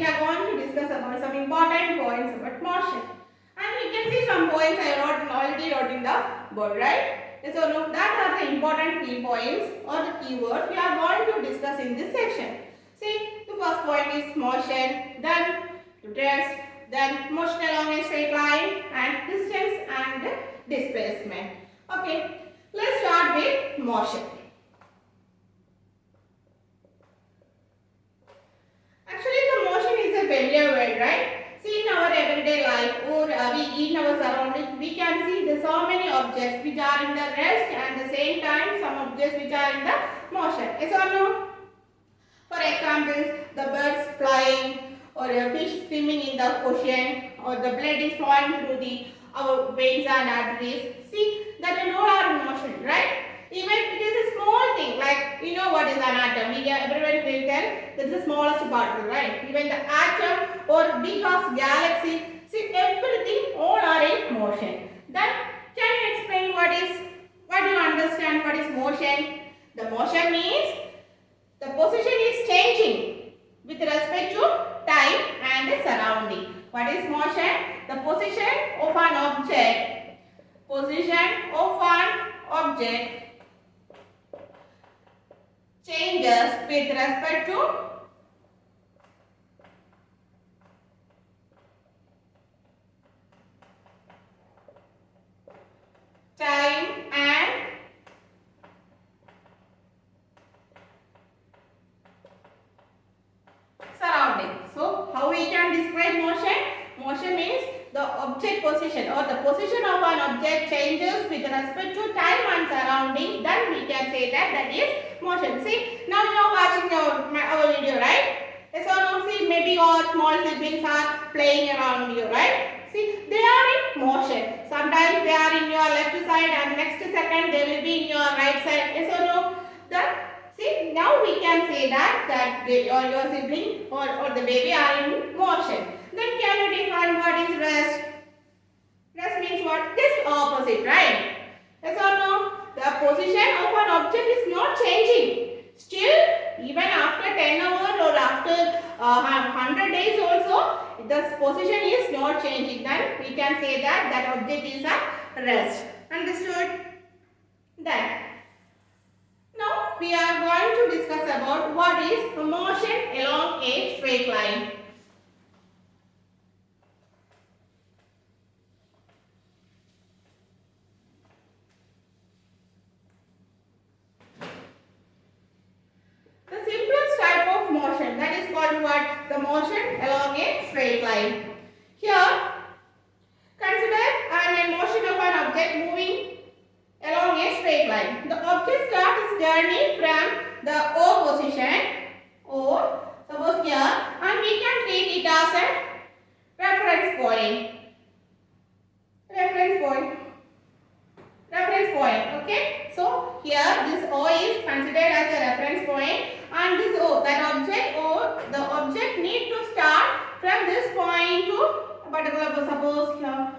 are going to discuss about some important points about motion. And you can see some points I already wrote in the board, right? So no, that are the important key points or the keywords we are going to discuss in this section. See, the first point is motion, then rest, then motion along a straight line, and distance and displacement. Okay, let's start with motion. Actually, the motion is a familiar word, right? See, in our everyday life or in our surroundings, we can see the so many objects which are in the rest and at the same time some objects which are in the motion. Yes or no? For example, the birds flying or a fish swimming in the ocean or the blood is flowing through our veins and arteries. See, that all are in motion, right? Even it is a small thing, like you know what is an atom. Everyone will tell that is the smallest particle, right? Even the atom or big as galaxy, see everything all are in motion. Then can you explain what do you understand what is motion? The motion means the position is changing with respect to time and surrounding. What is motion? The position of an object. Position of an object changes with respect to time and surrounding. So, how we can describe motion? Motion means the object position or the position of an object changes with respect to time and surrounding. Then we can say that is motion. See, now you are watching our video, right? So now see, maybe your small siblings are playing around you, right? See, they are in motion. Sometimes they are in your left side and next second they will be in your right side. So no, see, now we can say that your sibling or the baby are in motion. Then can you define what is rest? Rest means what? This opposite, right? Yes or no? The position of an object is not changing. Still, even after 10 hours or after 100 days also, the position is not changing. Then we can say that object is at rest. Understood? Then, now we are going to discuss about what is motion along a straight line. The motion along a straight line. Here, consider a motion of an object moving along a straight line. The object starts its journey from the O position, O, suppose here, and we can treat it as a reference point. Reference point, okay? So, here this O is considered as a reference point. And this O, the object need to start from this point to a particular, suppose here.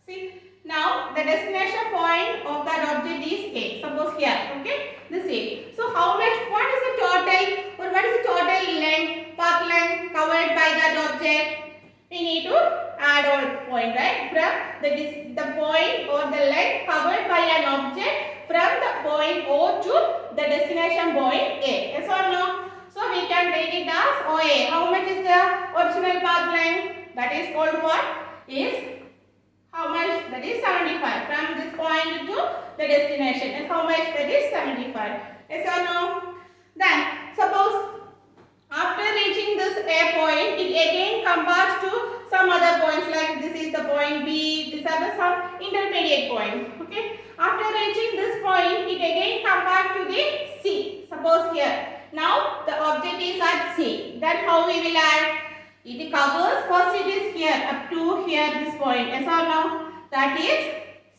See, now the destination point of that object is A. Suppose here, okay, this A. So what is the total or what is the total length, path length covered by that object? We need to add all point, right? From the point or the length covered by an object from the point O to the destination point A. Yes or no? So we can take it as OA. How much is the original path length? That is called what? Is how much? That is 75. From this point to the destination. And how much? That is 75. Yes or no? Then suppose after reaching this A point, it again compares to some other points, like this is the point B, these are the some intermediate points. Okay. After reaching this point, it again comes back to the C. Suppose here. Now the object is at C. Then how we will add? It covers, first it is here up to here this point. Yes or no? That is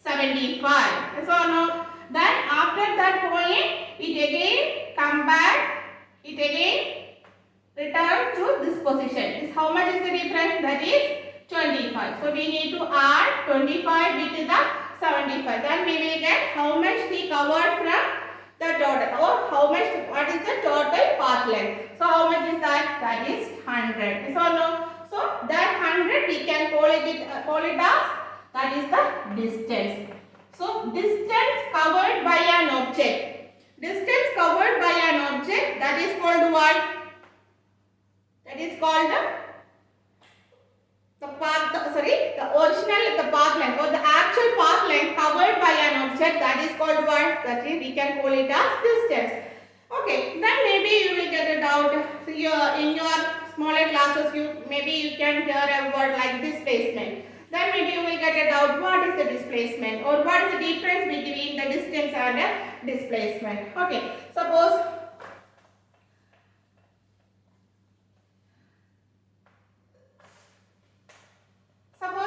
75. Yes or no? Then after that point, it again come back. It again return to this position. Is how much is the difference? That is 25. So we need to add 25 with the 75. Then we will get how much we covered from the total, or how much, what is the total path length. So how much is that? that is 100. Yes or no? So that 100 we can call it as that is the distance. So distance covered by an object. Distance covered by an object, that is called what? That is called the path length or the actual path length covered by an object, that is called what? That is, we can call it as distance. Okay, then maybe you will get a doubt. So in your smaller classes, maybe you can hear a word like displacement. Then maybe you will get a doubt, what is the displacement or what is the difference between the distance and the displacement. Okay, suppose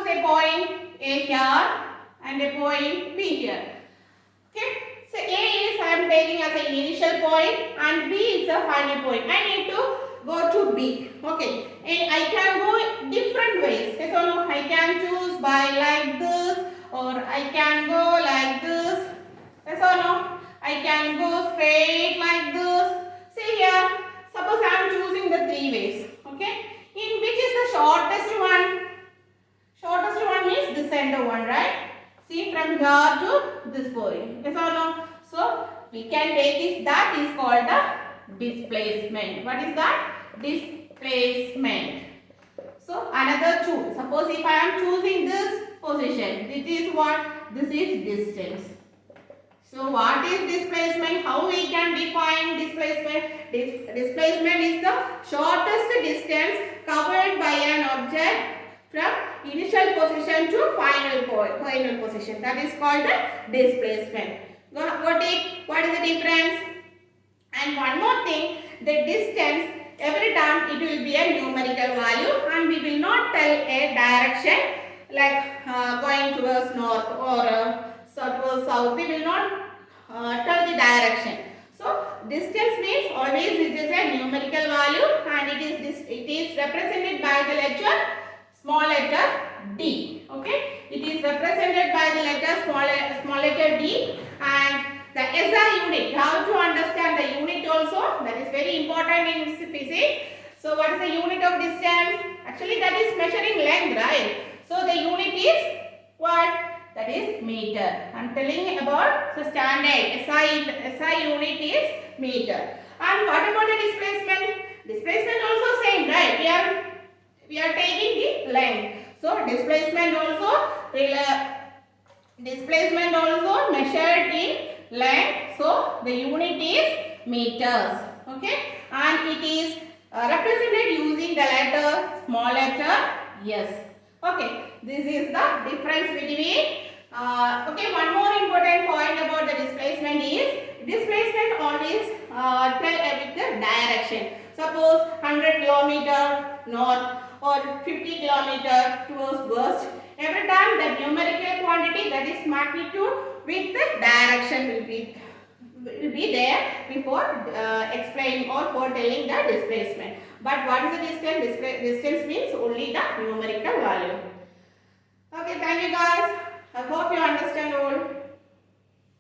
a point A here and a point B here. Okay, so A is I am taking as an initial point and B is a final point. I need to go to B. Okay, and I can go different ways. Yes or no? I can choose by like this or I can go like this. Yes or no? I can go straight like this. See here, suppose I am choosing the three ways. Okay, in which is the shortest one? Shortest one is the center one, right? See, from here to this point. Yes or no? So we can take this. That is called the displacement. What is that? Displacement. So another choose. Suppose if I am choosing this position, this is what? This is distance. So what is displacement? How we can define displacement? Displacement is the shortest distance covered by an object from initial position to final position. That is called the displacement. What is the difference? And one more thing, the distance, every time it will be a numerical value and we will not tell a direction like going towards north or towards south. We will not tell the direction. So distance means always it is a numerical value and it is represented by the letter small letter D. Okay, it is represented by the letter small letter D, and the SI unit. You have to understand the unit also. That is very important in physics. So what is the unit of distance? Actually that is measuring length, right? So the unit is what? That is meter. I am telling about the standard SI unit is meter. And what about the displacement? Displacement also same, right? We are taking the length. So displacement also measured in length. So the unit is meters. Okay, and it is represented using the small letter S. Okay, this is the difference between. Okay, one more important point about the displacement is displacement always tell with the direction. Suppose 100 km north or 50 km towards west. Every time the numerical quantity, that is magnitude with the direction will be there before explaining or for telling the displacement. But what is the distance? Distance means only the numerical value. Okay, thank you guys. I hope you understand all.